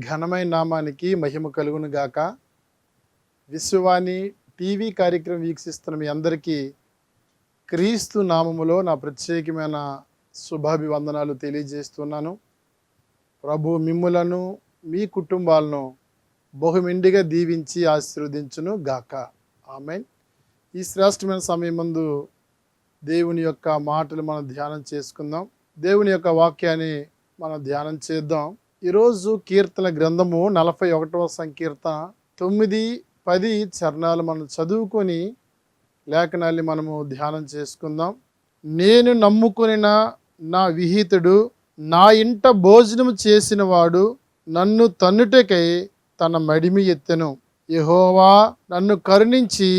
ఘనమైన నామానికి మహిమ కలుగును గాక. విశ్వవాణి టీవీ కార్యక్రమం వీక్షిస్తున్న మీ అందరికీ క్రీస్తు నామములో నా ప్రత్యేకమైన శుభాభివందనాలు తెలియజేస్తున్నాను. ప్రభు మిమ్ములను మీ కుటుంబాలను బహుమెండిగా దీవించి ఆశీర్వదించును గాక. ఆమేన్. ఈ శ్రేష్టమైన సమయం ముందు దేవుని యొక్క మాటలు మనం ధ్యానం చేసుకుందాం. దేవుని యొక్క వాక్యాన్ని మనం ధ్యానం చేద్దాం. ఈరోజు కీర్తన గ్రంథము 41వ సంకీర్తన 9-10 చరణాలు మనం చదువుకొని లేఖనాల్ని మనము ధ్యానం చేసుకుందాం. నేను నమ్ముకొనిన నా విహితుడు, నా ఇంట భోజనం చేసిన వాడు నన్ను తన్నుటకై తన మడిమి ఎత్తెను. యెహోవా నన్ను కరుణించి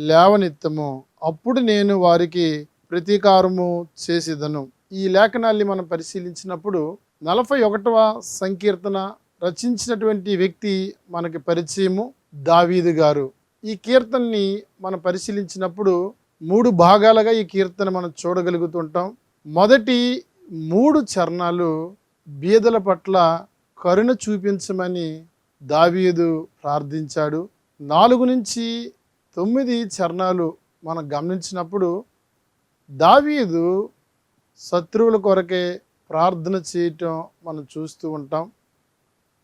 లేవనెత్తము, అప్పుడు నేను వారికి ప్రతీకారము చేసేదను. ఈ లేఖనాల్ని మనం పరిశీలించినప్పుడు 41వ సంకీర్తన రచించినటువంటి వ్యక్తి మనకి పరిచయము దావీదు గారు. ఈ కీర్తనని మనం పరిశీలించినప్పుడు 3 భాగాలుగా ఈ కీర్తన మనం చూడగలుగుతుంటాం. మొదటి 3 చరణాలు బీదల పట్ల కరుణ చూపించమని దావీదు ప్రార్థించాడు. 4-9 చరణాలు మనం గమనించినప్పుడు దావీదు శత్రువుల కొరకే ప్రార్థన చేయటం మనం చూస్తూ ఉంటాం.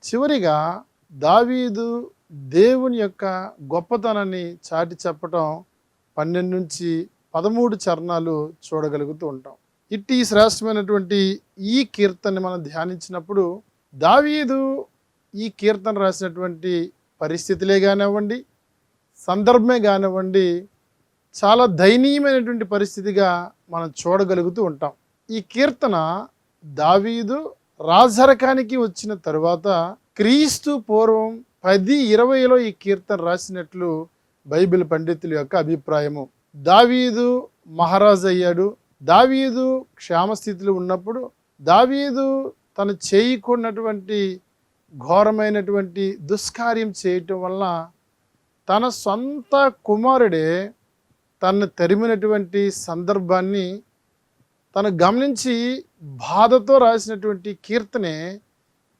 చివరిగా దావీదు దేవుని యొక్క గొప్పతనాన్ని చాటి చెప్పటం 12-13 చరణాలు చూడగలుగుతూ ఉంటాం. ఇట్టి శ్రేష్టమైనటువంటి ఈ కీర్తనని మనం ధ్యానించినప్పుడు దావీదు ఈ కీర్తన రాసినటువంటి పరిస్థితులే కానివ్వండి, సందర్భమే కానివ్వండి, చాలా దయనీయమైనటువంటి పరిస్థితిగా మనం చూడగలుగుతూ ఉంటాం. ఈ కీర్తన దావీదు రాజరకానికి వచ్చిన తరువాత క్రీస్తు పూర్వం 10-20లో ఈ కీర్తన రాసినట్లు బైబిల్ పండితుల యొక్క అభిప్రాయము. దావీదు మహారాజు అయ్యాడు. దావీదు క్షేమస్థితిలో ఉన్నప్పుడు దావీదు తను చేయకున్నటువంటి ఘోరమైనటువంటి దుష్కార్యం చేయటం వల్ల తన సొంత కుమారుడే తనను తరిమినటువంటి సందర్భాన్ని తను గమనించి బాధతో రాసినటువంటి కీర్తనే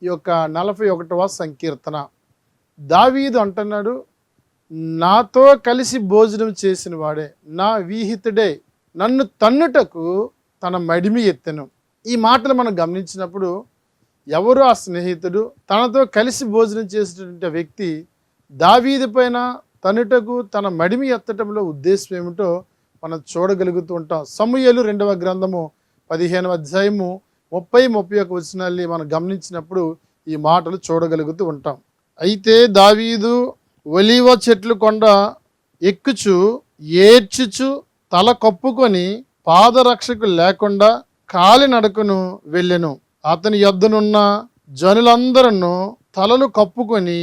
ఈ యొక్క 41వ సంకీర్తన. దావీదు అంటున్నాడు, నాతో కలిసి భోజనం చేసిన వాడే నా విహితుడే నన్ను తన్నుటకు తన మడిమి ఎత్తెను. ఈ మాటలు మనం గమనించినప్పుడు ఎవరు ఆ స్నేహితుడు, తనతో కలిసి భోజనం చేసినటువంటి వ్యక్తి దావీదు పైన తన్నుటకు తన మడిమి ఎత్తటంలో ఉద్దేశం ఏమిటో మనం చూడగలుగుతూ ఉంటాం. సమూయేలు 2వ గ్రంథము 15వ అధ్యాయము 30-31 వచనాల్ని మనం గమనించినప్పుడు ఈ మాటలు చూడగలుగుతూ ఉంటాం. అయితే దావీదు ఒలీవ చెట్లు కొండ ఎక్కుచు ఏడ్చుచు తల కప్పుకొని పాదరక్షకు లేకుండా కాలినడకను వెళ్ళెను. అతని యొద్దనున్న జనులందరూ తలలు కప్పుకొని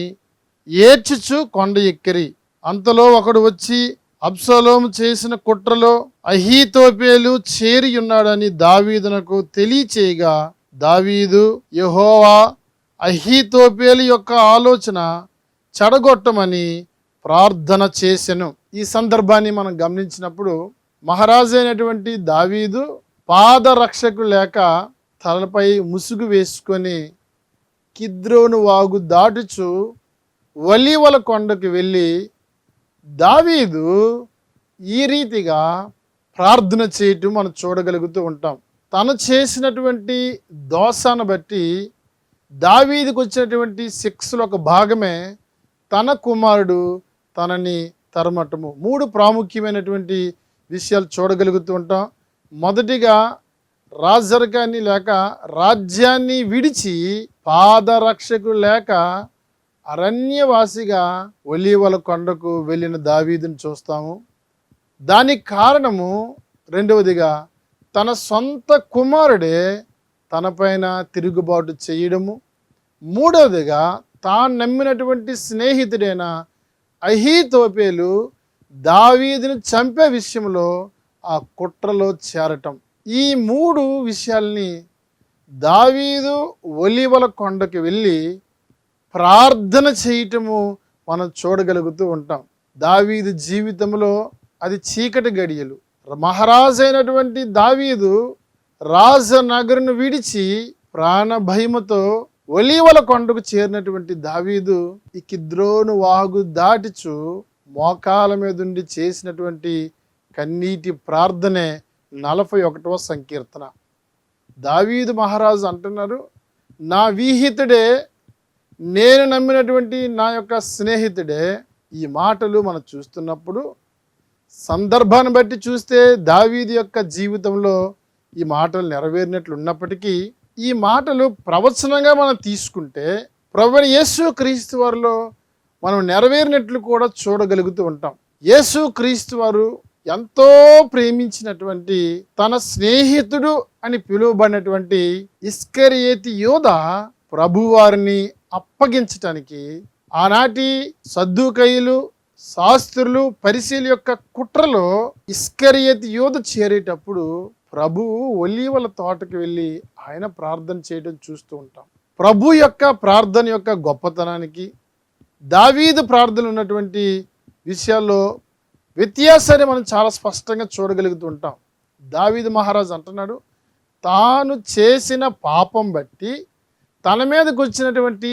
ఏడ్చుచు కొండ ఎక్కిరి. అంతలో ఒకడు వచ్చి అబ్షాలోము చేసిన కుట్రలో అహీతోపేలు చేరి ఉన్నాడని దావీదునకు తెలియచేయగా దావీదు యెహోవా అహీతోపేలు యొక్క ఆలోచన చెడగొట్టమని ప్రార్థన చేసెను. ఈ సందర్భాన్ని మనం గమనించినప్పుడు మహారాజు అయినటువంటి దావీదు పాదరక్షకు లేక తలపై ముసుగు వేసుకొని కిద్రోను వాగు దాటుచు ఒలీవల కొండకు వెళ్ళి దావీదు ఈ రీతిగా ప్రార్థన చేయటం మనం చూడగలుగుతూ ఉంటాం. తను చేసినటువంటి దోషాన్ని బట్టి దావీదుకు వచ్చినటువంటి శిక్షలో ఒక భాగమే తన కుమారుడు తనని తరమటము. 3 ప్రాముఖ్యమైనటువంటి విషయాలు చూడగలుగుతూ ఉంటాం. మొదటిగా రాజరికాన్ని లేక రాజ్యాన్ని విడిచి పాదరక్షకు లేక అరణ్యవాసిగా ఒలీవల కొండకు వెళ్ళిన దావీదుని చూస్తాము. దానికి కారణము రెండవదిగా తన సొంత కుమారుడే తనపైన తిరుగుబాటు చేయడము. మూడవదిగా తాను నమ్మినటువంటి స్నేహితుడైన అహీతోపేలు దావీదుని చంపే విషయంలో ఆ కుట్రలో చేరటం. ఈ 3 విషయాల్ని దావీదు ఒలీవల కొండకు వెళ్ళి ప్రార్థన చేయటము మనం చూడగలుగుతూ ఉంటాం. దావీదు జీవితంలో అది చీకటి గడియలు. మహారాజు అయినటువంటి దావీదు రాజనగరును విడిచి ప్రాణ భయముతో ఒలీవల కొండకు చేరినటువంటి దావీదు ఈ కిద్రోను వాగు దాటిచు మోకాల మీదుండి చేసినటువంటి కన్నీటి ప్రార్థనే 41వ సంకీర్తన. దావీదు మహారాజు అంటున్నారు, నా విహితుడే, నేను నమ్మినటువంటి నా యొక్క స్నేహితుడే. ఈ మాటలు మనం చూస్తున్నప్పుడు సందర్భాన్ని బట్టి చూస్తే దావీదు యొక్క జీవితంలో ఈ మాటలు నెరవేరినట్లు ఉన్నప్పటికీ ఈ మాటలు ప్రవచనంగా మనం తీసుకుంటే ప్రభువైన యేసు క్రీస్తు వారిలో మనం నెరవేరినట్లు కూడా చూడగలుగుతూ ఉంటాం. యేసు క్రీస్తు వారు ఎంతో ప్రేమించినటువంటి తన స్నేహితుడు అని పిలువబడినటువంటి ఇస్కరియోతు యూద ప్రభువారిని అప్పగించటానికి ఆనాటి సద్దూకయ్యులు, శాస్త్రులు, పరిసయ్యుల యొక్క కుట్రలో ఇస్కరియోతు యూద చేరేటప్పుడు ప్రభువు ఒలీవల తోటకు వెళ్ళి ఆయన ప్రార్థన చేయడం చూస్తూ ఉంటాం. ప్రభు యొక్క ప్రార్థన యొక్క గొప్పతనానికి దావీదు ప్రార్థన ఉన్నటువంటి విషయాల్లో వ్యత్యాసాన్ని మనం చాలా స్పష్టంగా చూడగలుగుతూ ఉంటాం. దావీదు మహారాజు అంటున్నాడు, తాను చేసిన పాపం బట్టి తన మీదకు వచ్చినటువంటి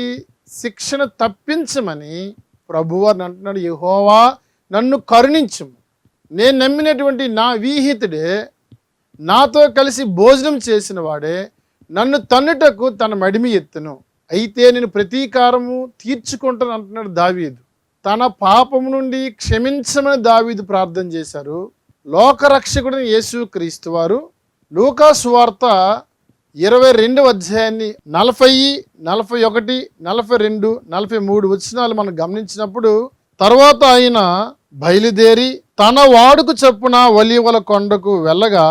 శిక్షను తప్పించమని ప్రభువారిని అంటున్నాడు. యెహోవా నన్ను కరుణించుము, నేను నమ్మినటువంటి నా విహితుడే, నాతో కలిసి భోజనం చేసిన వాడే నన్ను తన్నుటకు తన మడిమి ఎత్తును, అయితే నేను ప్రతీకారము తీర్చుకుంటాను అంటున్నాడు దావీదు. తన పాపము నుండి క్షమించమని దావీదు ప్రార్థన చేశారు. లోకరక్షకుడిని యేసు క్రీస్తు వారు లూకా సువార్త 22వ అధ్యాయాన్ని 40, 41, 42, 43 వచనాలు మనం గమనించినప్పుడు, తర్వాత ఆయన బయలుదేరి తన వాడుకు చొప్పున ఒలీవల కొండకు వెళ్ళగా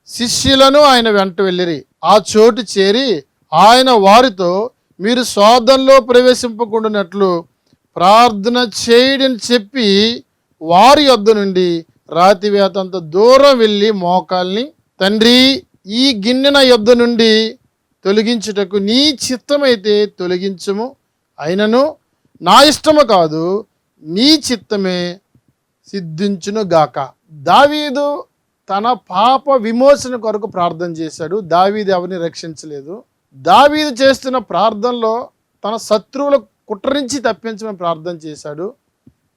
శిష్యులను ఆయన వెంట వెళ్ళిరి. ఆ చోటు చేరి ఆయన వారితో, మీరు శోధనలో ప్రవేశింపకుండానట్లు ప్రార్థన చేయడని చెప్పి వారి యొద్ద నుండి రాతివేతంత దూరం వెళ్ళి మోకాల్ని, తండ్రి, ఈ గిన్నె నా యొద్ద నుండి తొలగించుటకు నీ చిత్తమైతే తొలగించుము, అయినను నా ఇష్టము కాదు, నీ చిత్తమే సిద్ధించును గాక. దావీదు తన పాప విమోచన కొరకు ప్రార్థన చేశాడు. దావీదు ఎవరిని రక్షించలేదు. దావీదు చేస్తున్న ప్రార్థనలో తన శత్రువుల కుట్ర నుంచి తప్పించమని ప్రార్థన చేశాడు.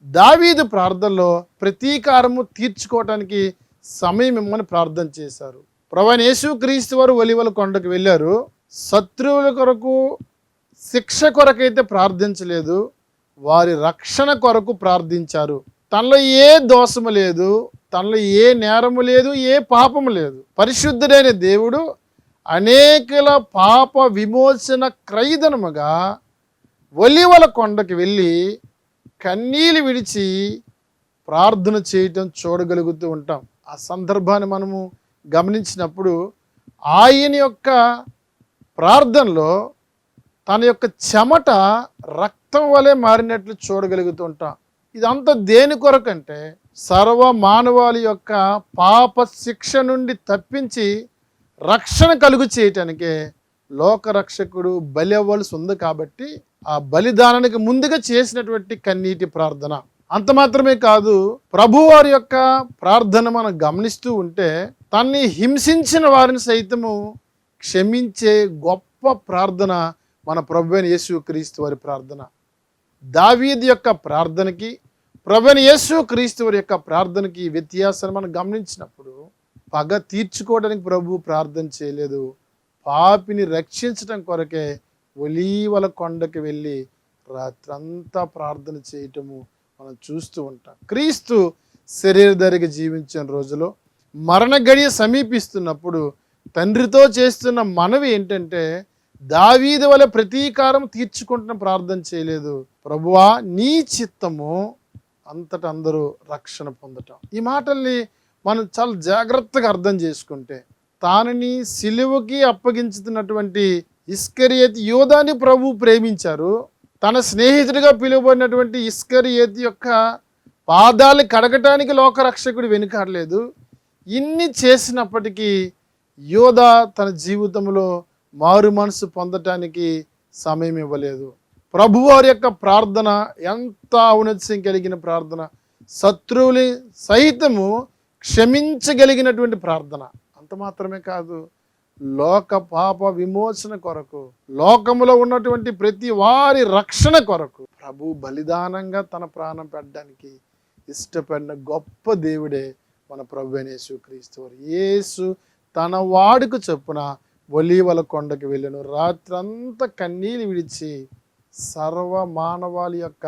దావీదు ప్రార్థనలో ప్రతీకారము తీర్చుకోవటానికి సమయం ఇమ్మని ప్రార్థన చేశారు. ప్రభువైన యేసు క్రీస్తు వారు ఒలీవల కొండకు వెళ్ళారు. శత్రువుల కొరకు, శిక్ష కొరకైతే ప్రార్థించలేదు, వారి రక్షణ కొరకు ప్రార్థించారు. తనలో ఏ దోషము లేదు, తనలో ఏ నేరము లేదు, ఏ పాపము లేదు. పరిశుద్ధుడైన దేవుడు అనేకుల పాప విమోచన క్రయధనముగా ఒలీవల కొండకి వెళ్ళి కన్నీళ్ళు విడిచి ప్రార్థన చేయటం చూడగలుగుతూ ఉంటాం. ఆ సందర్భాన్ని మనము గమనించినప్పుడు ఆయన యొక్క ప్రార్థనలో తన యొక్క చెమట రక్తం వలె మారినట్లు చూడగలుగుతూ ఉంటాం. ఇదంతా దేని కొరకంటే సర్వ మానవాళి యొక్క పాప శిక్ష నుండి తప్పించి రక్షణ కలుగు చేయటానికే లోకరక్షకుడు బలి అవ్వాల్సి ఉంది. కాబట్టి ఆ బలిదానానికి ముందుగా చేసినటువంటి కన్నీటి ప్రార్థన. అంత మాత్రమే కాదు, ప్రభువారి యొక్క ప్రార్థన మనం గమనిస్తూ ఉంటే తన్ని హింసించిన వారిని సైతము క్షమించే గొప్ప ప్రార్థన మన ప్రభువైన యేసు క్రీస్తు వారి ప్రార్థన. దావీదు యొక్క ప్రార్థనకి, ప్రభువైన యేసు క్రీస్తు వారి యొక్క ప్రార్థనకి వ్యత్యాసాన్ని మనం గమనించినప్పుడు, పగ తీర్చుకోవడానికి ప్రభు ప్రార్థన చేయలేదు, పాపిని రక్షించడం కొరకే ఒలీవల కొండకి వెళ్ళి రాత్రంతా ప్రార్థన చేయటము మనం చూస్తూ ఉంటాం. క్రీస్తు శరీరధారిగా జీవించిన రోజులో మరణ గడియ సమీపిస్తున్నప్పుడు తండ్రితో చేస్తున్న మనవి ఏంటంటే, దావీదు వలె ప్రతీకారం తీర్చుకుంటున్న ప్రార్థన చేయలేదు, ప్రభువా నీ చిత్తము అంతటా అందరూ రక్షణ పొందటం. ఈ మాటల్ని మనం చాలా జాగ్రత్తగా అర్థం చేసుకుంటే, తానని సిలువకి అప్పగించుతున్నటువంటి ఇస్కరియోతు యూదాని ప్రభు ప్రేమించారు. తన స్నేహితుడిగా పిలువబడినటువంటి ఇస్కరియోతు యొక్క పాదాలు కడగటానికి లోకరక్షకుడు వెనుకాడలేదు. ఇన్ని చేసినప్పటికీ యూదా తన జీవితంలో మారు మనసు పొందటానికి సమయం ఇవ్వలేదు. ప్రభువారి యొక్క ప్రార్థన ఎంత ఔన్నత్యం కలిగిన ప్రార్థన, శత్రువుని సహితము క్షమించగలిగినటువంటి ప్రార్థన. అంత మాత్రమే కాదు, లోక పాప విమోచన కొరకు, లోకములో ఉన్నటువంటి ప్రతి వారి రక్షణ కొరకు ప్రభు బలిదానంగా తన ప్రాణం పెట్టడానికి ఇష్టపడిన గొప్ప దేవుడే మన ప్రభు అయిన యేసుక్రీస్తు వారు. యేసు తన వాడుకు చొప్పున ఒలీవల కొండకు వెళ్ళాను. రాత్రంతా కన్నీళ్ళు విడిచి సర్వ మానవాళి యొక్క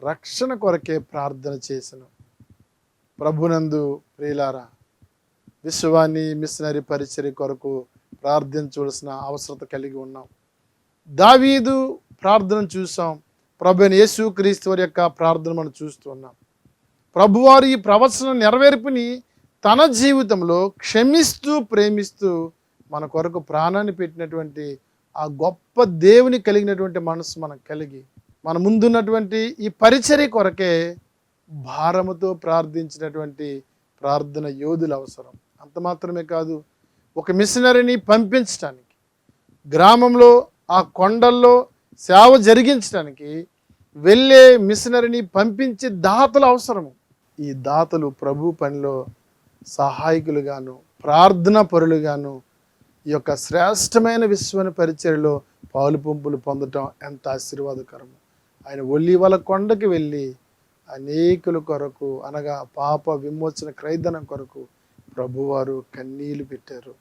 రక్షణ కొరకే ప్రార్థన చేసెను. ప్రభునందు ప్రియులారా, విశ్వాన్ని మిషనరీ పరిచర్య కొరకు ప్రార్థించవలసిన అవసరత కలిగి ఉన్నాం. దావీదు ప్రార్థన చూసాం, ప్రభు అయిన యేసుక్రీస్తు వారి యొక్క ప్రార్థన మనం చూస్తూ ఉన్నాం. ప్రభువారు ఈ ప్రవచన నెరవేర్పుని తన జీవితంలో క్షమిస్తూ ప్రేమిస్తూ మన కొరకు ప్రాణాన్ని పెట్టినటువంటి ఆ గొప్ప దేవుని కలిగినటువంటి మనసు మనం కలిగి మన ముందున్నటువంటి ఈ పరిచర్య కొరకే భారముతో ప్రార్థించినటువంటి ప్రార్థన యోధులు అవసరం. అంత మాత్రమే కాదు, ఒక మిషనరీని పంపించడానికి, గ్రామంలో ఆ కొండల్లో సేవ జరిగించడానికి వెళ్ళే మిషనరీని పంపించే దాతలు అవసరము. ఈ దాతలు ప్రభు పనిలో సహాయకులుగాను ప్రార్థనా పరులుగాను ఈ యొక్క శ్రేష్టమైన విశ్వాన్ని పరిచర్యలో పాలు పంపులు పొందటం ఎంత ఆశీర్వాదకరము. ఆయన ఒలీవల కొండకి వెళ్ళి అనేకుల కొరకు, అనగా పాప విమోచన క్రైదనం కొరకు ప్రభువారు కన్నీళ్లు పెట్టారు.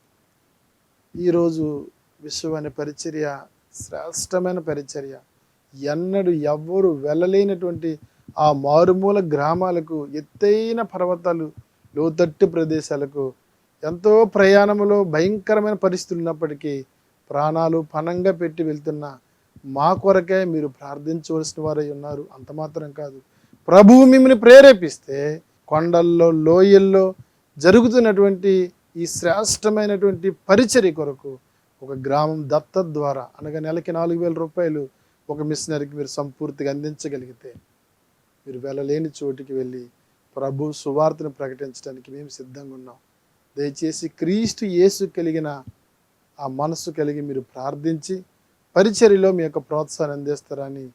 ఈరోజు విశ్వాన్ని పరిచర్య శ్రేష్టమైన పరిచర్య. ఎన్నడూ ఎవ్వరూ వెళ్ళలేనటువంటి ఆ మారుమూల గ్రామాలకు, ఎత్తైన పర్వతాలు, లోతట్టు ప్రదేశాలకు ఎంతో ప్రయాణంలో భయంకరమైన పరిస్థితులు ఉన్నప్పటికీ ప్రాణాలు పణంగా పెట్టి వెళ్తున్న మా కొరకే మీరు ప్రార్థించవలసిన వారై ఉన్నారు. అంత మాత్రం కాదు, ప్రభువు మిమ్మల్ని ప్రేరేపిస్తే కొండల్లో, లోయల్లో జరుగుతున్నటువంటి ఈ శ్రేష్టమైనటువంటి పరిచర్య కొరకు ఒక గ్రామం దత్తత ద్వారా, అనగా నెలకి 4,000 రూపాయలు ఒక మిషనరీకి మీరు సంపూర్తిగా అందించగలిగితే మీరు వెళ్ళలేని చోటికి వెళ్ళి ప్రభు సువార్తను ప్రకటించడానికి మేము సిద్ధంగా ఉన్నాం. దయచేసి క్రీస్తు యేసు కలిగిన ఆ మనస్సు కలిగి మీరు ప్రార్థించి పరిచర్యలో మీ యొక్క ప్రోత్సాహాన్ని అందిస్తారని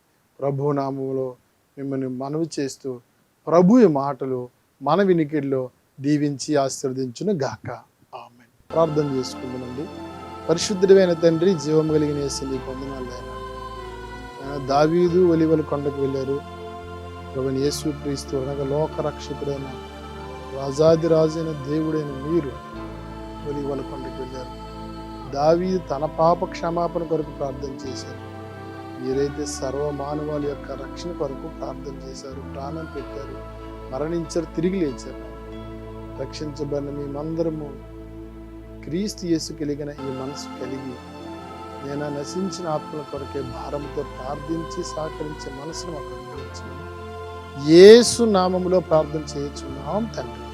ప్రభు నామములో మిమ్మల్ని మనవి చేస్తూ ప్రభు మాటలు మన వినికిడిలో దీవించి ఆశీర్వదించును గాక. ఆమేన్. ప్రార్థన చేసుకుందామండి. పరిశుద్ధుడైన తండ్రి, జీవం కలిగిన యేసు నీకు వందనాలు. దావీదు ఒలీవల కొండకు వెళ్ళారు. ప్రభువైన యేసుక్రీస్తు అనగా లోకరక్షకుడైన రాజాదిరాజైన దేవుడైన మీరు ఒలీవల కొండకు వెళ్ళారు. దావీదు తన పాప క్షమాపణ కొరకు ప్రార్థన చేశారు. మీరైతే సర్వ మానవాళి యొక్క రక్షణ కొరకు ప్రార్థన చేశారు, ప్రాణం పెట్టారు, మరణించారు, తిరిగి లేచారు. రక్షించబడిన మేమందరము క్రీస్తు యేసు కలిగిన ఈ మనసు కలిగి నేను నశించిన ఆత్మల కొరకే భారంతో ప్రార్థించి సహకరించే మనసును మాకు అనుగ్రహించమని యేసు నామములో ప్రార్థన చేయుచున్నాం తండ్రి.